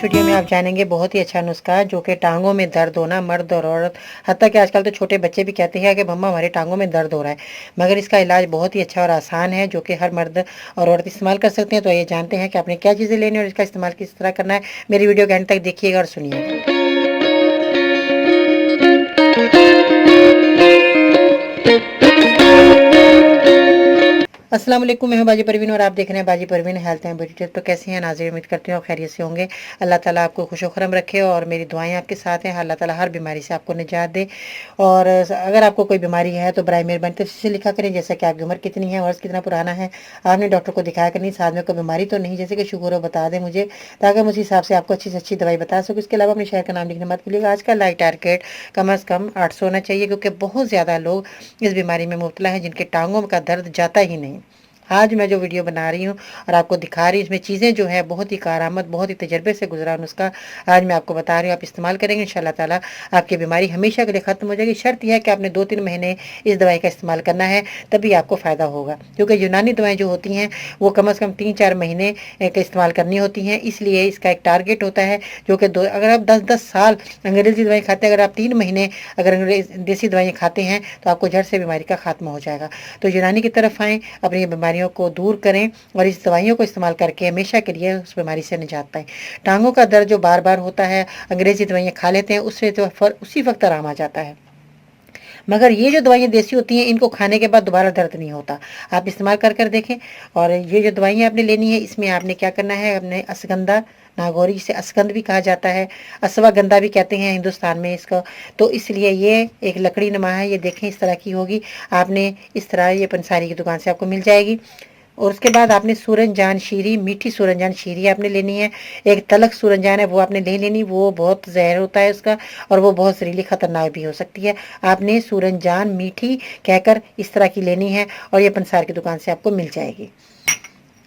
Video में आप जानेंगे बहुत ही अच्छा नुस्खा जो कि टांगों में दर्द होना, मर्द और औरत, हत्ता कि आजकल तो छोटे बच्चे भी कहते हैं कि मम्मा हमारे टांगों में दर्द हो रहा है, मगर इसका इलाज बहुत ही अच्छा और आसान है जो कि हर मर्द और औरत इस्तेमाल कर सकते हैं। तो ये जानते हैं कि आपने क्या चीज़ें लेनी और इसका इस्तेमाल किस तरह करना है। मेरी वीडियो के एंड तक देखिएगा और सुनिएगा। अस्सलाम वालेकुम, मैं हूं बाजी परवीन और आप देख रहे हैं बाजी Parveen health and beauty tips. तो कैसे हैं नाज़रीन, उम्मीद करती हूँ खैरियत से होंगे। अल्लाह ताला आपको खुश खरम रखे और मेरी दुआएं आपके साथ हैं। अल्लाह ताला हर बीमारी से आपको निजात दे। और अगर आपको कोई बीमारी है तो बराए मेहरबानी तफसील से लिखा करें, जैसे कि आपकी उम्र कितनी है, वर्ष कितना पुराना है, आपने डॉक्टर को दिखाया कि नहीं, साथ में कोई बीमारी तो नहीं, जैसे कि शुगर हो बता दें मुझे, ताकि मैं उस हिसाब से आपको अच्छी से अच्छी दवाई बता सकूँ। इसके अलावा अपने शहर का नाम लिखना मत भूलिएगा। आज का लाइक टारगेट कम अज़ कम 800 होना चाहिए, क्योंकि बहुत ज़्यादा लोग इस बीमारी में मुब्तला हैं जिनके टांगों का दर्द जाता ही नहीं। आज मैं जो वीडियो बना रही हूँ और आपको दिखा रही हूँ, इसमें चीज़ें जो है बहुत ही कारआमद, बहुत ही तजर्बे से गुजरा नुस्खा आज मैं आपको बता रही हूँ। आप इस्तेमाल करेंगे इंशाल्लाह ताला आपकी बीमारी हमेशा के लिए ख़त्म हो जाएगी। शर्त यह है कि आपने 2-3 महीने इस दवाई का इस्तेमाल करना है, तभी आपको फ़ायदा होगा, क्योंकि यूनानी दवाएँ जो होती हैं वो कम अज़ कम 3-4 महीने का इस्तेमाल करनी होती हैं। इसलिए इसका एक टारगेट होता है जो कि अगर आप 10-10 साल अंग्रेज़ी दवाई खाते हैं, अगर आप 3 महीने अगर देसी दवाइयाँ खाते हैं तो आपको जड़ से बीमारी का खात्मा हो जाएगा। तो यूनानी की तरफ आएँ, अपनी बीमारियों को दूर करें और इस दवाइयों को इस्तेमाल करके हमेशा के लिए उस बीमारी से निजात पाएं। टांगों का दर्द जो बार बार होता है, अंग्रेजी दवाइयाँ खा लेते हैं, उससे तो उसी वक्त आराम आ जाता है, मगर ये जो दवाइयाँ देसी होती हैं इनको खाने के बाद दोबारा दर्द नहीं होता। आप इस्तेमाल कर कर देखें। और ये जो दवाइयाँ आपने लेनी है, इसमें आपने क्या करना है, अपने अश्वगंधा, नागौरी, जिसे अस्कंद भी कहा जाता है, अश्वगंधा भी कहते हैं हिंदुस्तान में इसको, तो इसलिए ये एक लकड़ी नुमा है। ये देखें इस तरह की होगी, आपने इस तरह ये पंसारी की दुकान से आपको मिल जाएगी। और उसके बाद आपने सूरजजान शीरी, मीठी सूरजजान शीरी आपने लेनी है। एक तलख सूरजजान है वो आपने नहीं लेनी, वो बहुत जहर होता है उसका और वो बहुत जहरीली खतरनाक भी हो सकती है। आपने सूरजजान मीठी कहकर इस तरह की लेनी है और ये पंसार की दुकान से आपको मिल जाएगी।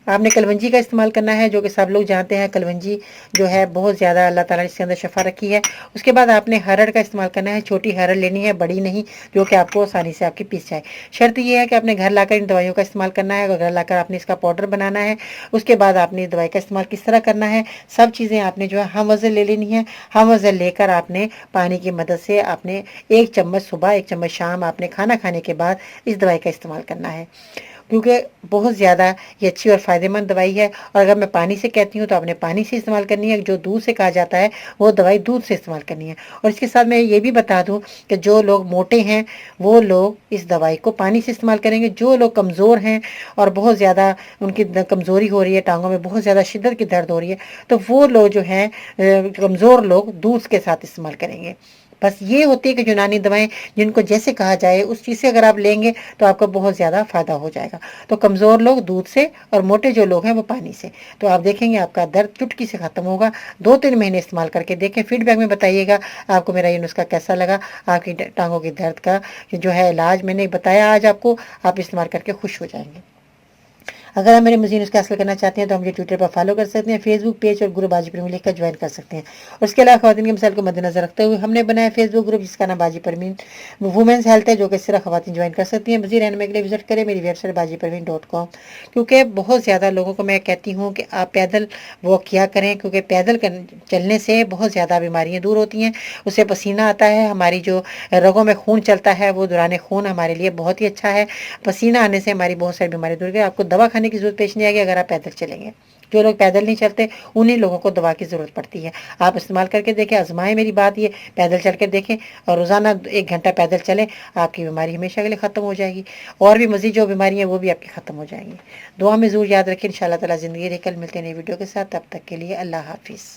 आपने कलवंजी का इस्तेमाल करना है, जो कि सब लोग जानते हैं कलवंजी जो है बहुत ज़्यादा अल्लाह ताला ने इसके अंदर शफा रखी है। उसके बाद आपने हरड़ का इस्तेमाल करना है, छोटी हरड़ लेनी है, बड़ी नहीं, जो कि आपको आसानी से आपकी पीस जाए। शर्त यह है कि आपने घर लाकर इन दवाइयों का इस्तेमाल करना है, और घर लाकर आपने इसका पाउडर बनाना है। उसके बाद आपने इस दवाई का इस्तेमाल किस तरह करना है, सब चीज़ें आपने जो है हम वज़न ले लेनी है। हम वज़न लेकर आपने पानी की मदद से आपने 1 चम्मच सुबह, 1 चम्मच शाम, आपने खाना खाने के बाद इस दवाई का इस्तेमाल करना है, क्योंकि बहुत ज़्यादा ये अच्छी और फ़ायदेमंद दवाई है। और अगर मैं पानी से कहती हूँ तो आपने पानी से इस्तेमाल करनी है, जो दूध से कहा जाता है वो दवाई दूध से इस्तेमाल करनी है। और इसके साथ मैं ये भी बता दूँ कि जो लोग मोटे हैं वो लोग इस दवाई को पानी से इस्तेमाल करेंगे। जो लोग कमज़ोर हैं और बहुत ज़्यादा उनकी कमज़ोरी हो रही है, टांगों में बहुत ज़्यादा शिद्दत की दर्द हो रही है, तो वो लोग जो हैं कमज़ोर लोग दूध के साथ इस्तेमाल करेंगे। बस ये होती है कि यूनानी दवाएं जिनको जैसे कहा जाए उस चीज़ से अगर आप लेंगे तो आपको बहुत ज़्यादा फ़ायदा हो जाएगा। तो कमज़ोर लोग दूध से और मोटे जो लोग हैं वो पानी से। तो आप देखेंगे आपका दर्द चुटकी से ख़त्म होगा। 2-3 महीने इस्तेमाल करके देखें, फीडबैक में बताइएगा आपको मेरा ये नुस्खा कैसा लगा। आपकी टांगों की दर्द का जो है इलाज मैंने बताया आज आपको, आप इस्तेमाल करके खुश हो जाएंगे। अगर आप मेरे मज़ीद नुस्खे हासिल करना चाहते हैं तो हम मुझे ट्विटर पर फॉलो कर सकते हैं, फेसबुक पेज और ग्रुप बाजी परवीन लिखकर ज्वाइन कर सकते हैं। और उसके अलावा खवातीन के मसाइल को मद्देनजर रखते हुए हमने बनाया फेसबुक ग्रुप जिसका नाम बाजी परवीन वुमेंस हेल्थ है, जो कि सिर्फ खवातीन ज्वाइन कर सकती हैं। मज़ीद रहने के लिए विजिट करें मेरी वेबसाइट bajiparveen.com, क्योंकि बहुत ज़्यादा लोगों को मैं कहती हूँ कि आप पैदल वॉक किया करें, क्योंकि पैदल चलने से बहुत ज़्यादा बीमारियाँ दूर होती हैं। उससे पसीना आता है, हमारी जो रगों में खून चलता है वो दौरान खून हमारे लिए बहुत ही अच्छा है। पसीना आने से हमारी बहुत सारी बीमारी दूर है। आपको दवा खाने की जरूरत पेश नहीं आएगी अगर आप पैदल चलेंगे। जो लोग पैदल नहीं चलते उन्हीं लोगों को दवा की ज़रूरत पड़ती है। आप इस्तेमाल करके देखें, आजमाएं मेरी बात, ये पैदल चल के देखें और रोज़ाना 1 घंटा पैदल चलें, आपकी बीमारी हमेशा के लिए ख़त्म हो जाएगी। और भी मज़ीद जो बीमारी है वो भी आपकी ख़त्म हो जाएंगी। दुआ में ज़रूर याद रखें। इंशाअल्लाह ताला ज़िंदगी रही। कल मिलते हैं नई वीडियो के साथ, तब तक के लिए अल्लाह हाफिज़।